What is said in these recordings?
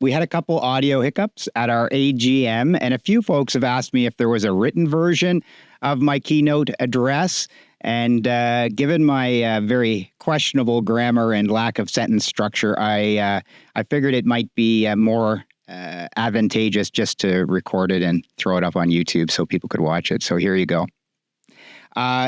we had a couple audio hiccups at our AGM, and a few folks have asked me if there was a written version of my keynote address. And given my very questionable grammar and lack of sentence structure, I figured it might be more advantageous just to record it and throw it up on YouTube so people could watch it. So here you go.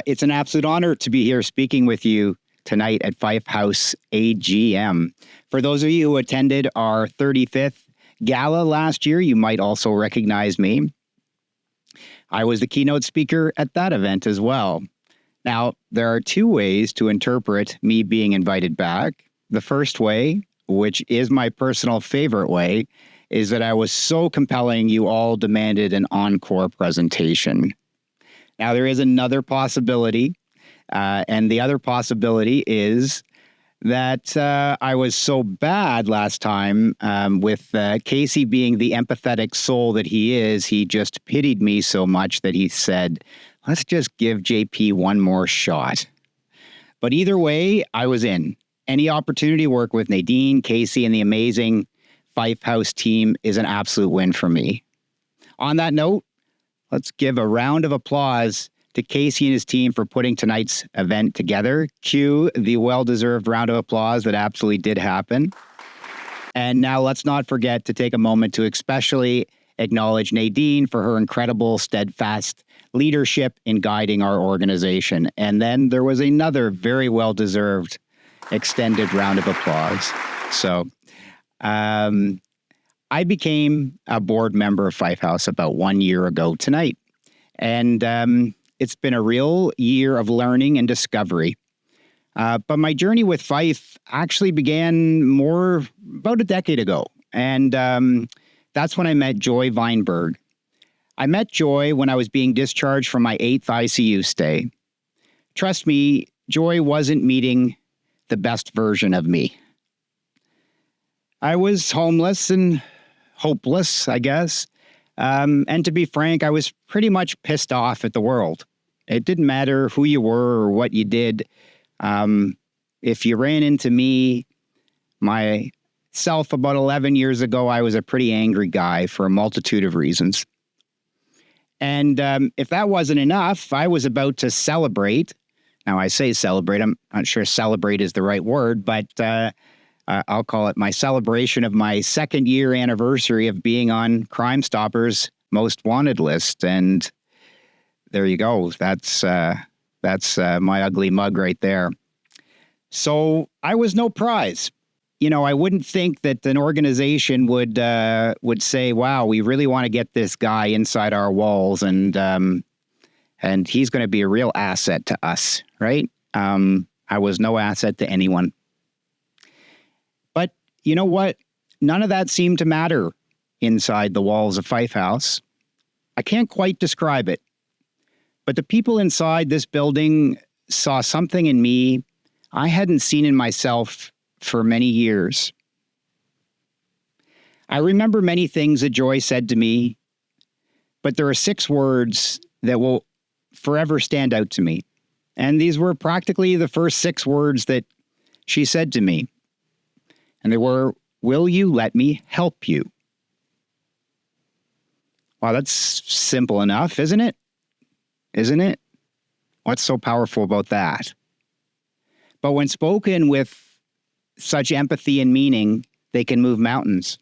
It's an absolute honor to be here speaking with you tonight at Fife House AGM. For those of you who attended our 35th gala last year, you might also recognize me. I was the keynote speaker at that event as well. Now, there are two ways to interpret me being invited back. The first way, which is my personal favorite way, is that I was so compelling you all demanded an encore presentation. Now, there is another possibility. And the other possibility is that I was so bad last time with Casey being the empathetic soul that he is. He just pitied me so much that he said, let's just give JP one more shot. But either way, I was in. Any opportunity to work with Nadine, Casey, and the amazing Fife House team is an absolute win for me. On that note, let's give a round of applause to Casey and his team for putting tonight's event together. Cue the well-deserved round of applause that absolutely did happen. And now let's not forget to take a moment to especially acknowledge Nadine for her incredible, steadfast leadership in guiding our organization. And then there was another very well-deserved extended round of applause. So I became a board member of Fife House about 1 year ago tonight. And it's been a real year of learning and discovery. But my journey with Fife actually began about a decade ago. And that's when I met Joy Weinberg. I met Joy when I was being discharged from my 8th ICU stay. Trust me, Joy wasn't meeting the best version of me. I was homeless and hopeless, I guess. And to be frank, I was pretty much pissed off at the world. It didn't matter who you were or what you did. If you ran into me, myself about 11 years ago, I was a pretty angry guy for a multitude of reasons. And if that wasn't enough, I was about to celebrate. Now, I say celebrate. I'm not sure celebrate is the right word, but I'll call it my celebration of my 2nd year anniversary of being on Crime Stoppers' most wanted list. And there you go. That's my ugly mug right there. So I was no prize. You know, I wouldn't think that an organization would say, wow, we really want to get this guy inside our walls and he's going to be a real asset to us, right? I was no asset to anyone. But you know what? None of that seemed to matter inside the walls of Fife House. I can't quite describe it, but the people inside this building saw something in me I hadn't seen in myself for many years. I remember many things that Joy said to me, but there are 6 words that will forever stand out to me. And these were practically the first 6 words that she said to me. And they were, will you let me help you? Wow, that's simple enough, isn't it? Isn't it? What's so powerful about that? But when spoken with such empathy and meaning, they can move mountains.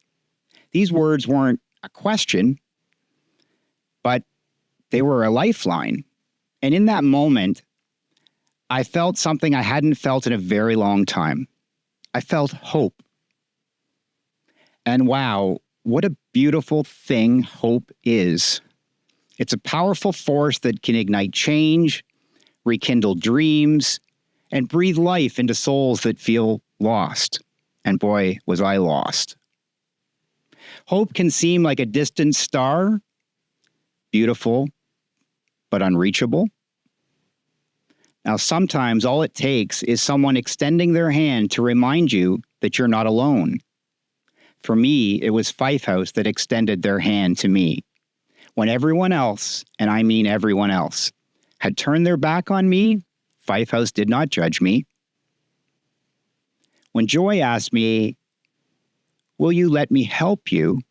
These words weren't a question, but they were a lifeline. And in that moment, I felt something I hadn't felt in a very long time. I felt hope. And wow, what a beautiful thing hope is. It's a powerful force that can ignite change, rekindle dreams, and breathe life into souls that feel lost. And boy, was I lost. Hope can seem like a distant star, beautiful, but unreachable. Now, sometimes all it takes is someone extending their hand to remind you that you're not alone. For me, it was Fife House that extended their hand to me. When everyone else, and I mean everyone else, had turned their back on me, Fife House did not judge me. When Joy asked me, Will you let me help you?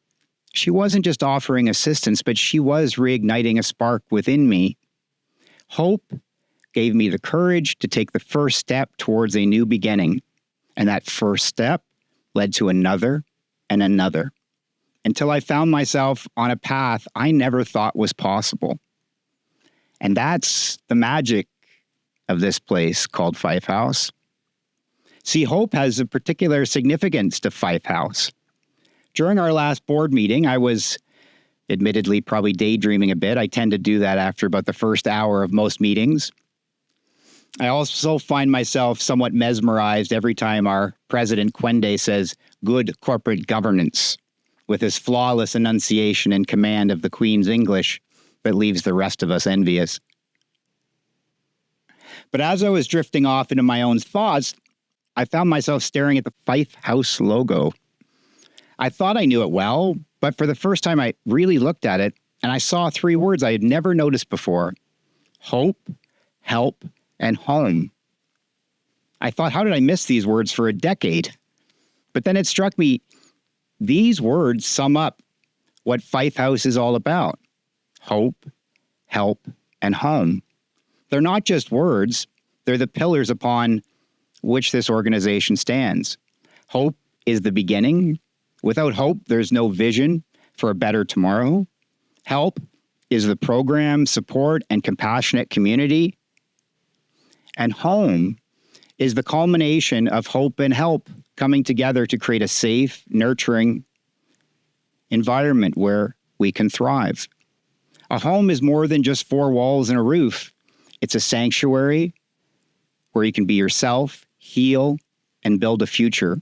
She wasn't just offering assistance, but she was reigniting a spark within me. Hope gave me the courage to take the first step towards a new beginning. And that first step led to another and another, until I found myself on a path I never thought was possible. And that's the magic of this place called Fife House. See, hope has a particular significance to Fife House. During our last board meeting, I was admittedly probably daydreaming a bit. I tend to do that after about the first hour of most meetings. I also find myself somewhat mesmerized every time our president, Quende, says good corporate governance, with his flawless enunciation and command of the Queen's English that leaves the rest of us envious. But as I was drifting off into my own thoughts, I found myself staring at the Fife House logo. I thought I knew it well, but for the first time I really looked at it, and I saw three words I had never noticed before: hope, help, and home. I thought, how did I miss these words for a decade? But then it struck me, these words sum up what Fife House is all about: hope, help, and home. They're not just words, they're the pillars upon which this organization stands. Hope is the beginning. Without hope, there's no vision for a better tomorrow. Help is the program, support, and compassionate community. And home is the culmination of hope and help coming together to create a safe, nurturing environment where we can thrive. A home is more than just four walls and a roof. It's a sanctuary where you can be yourself, heal, and build a future.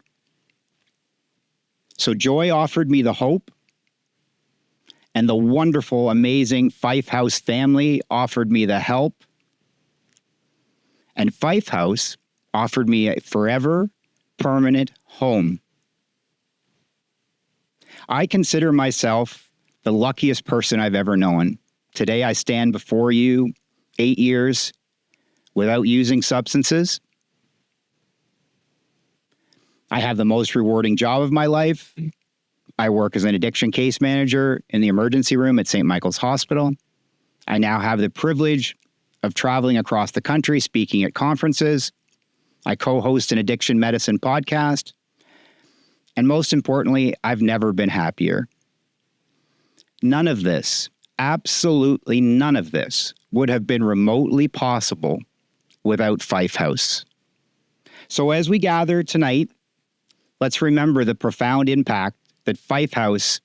So Joy offered me the hope, and the wonderful, amazing Fife House family offered me the help. And Fife House offered me a forever, permanent home. I consider myself the luckiest person I've ever known. Today I stand before you 8 years without using substances. I have the most rewarding job of my life. I work as an addiction case manager in the emergency room at St. Michael's Hospital. I now have the privilege of traveling across the country, speaking at conferences. I co-host an addiction medicine podcast. And most importantly, I've never been happier. None of this, absolutely none of this, would have been remotely possible without Fife House. So as we gather tonight, let's remember the profound impact that Fife House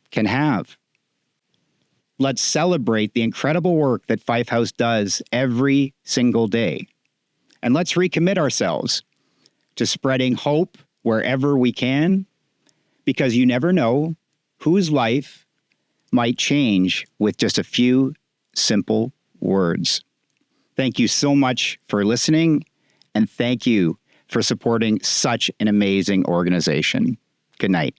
can have. Let's celebrate the incredible work that Fife House does every single day. And let's recommit ourselves to spreading hope wherever we can, because you never know whose life might change with just a few simple words. Thank you so much for listening, and thank you for supporting such an amazing organization. Good night.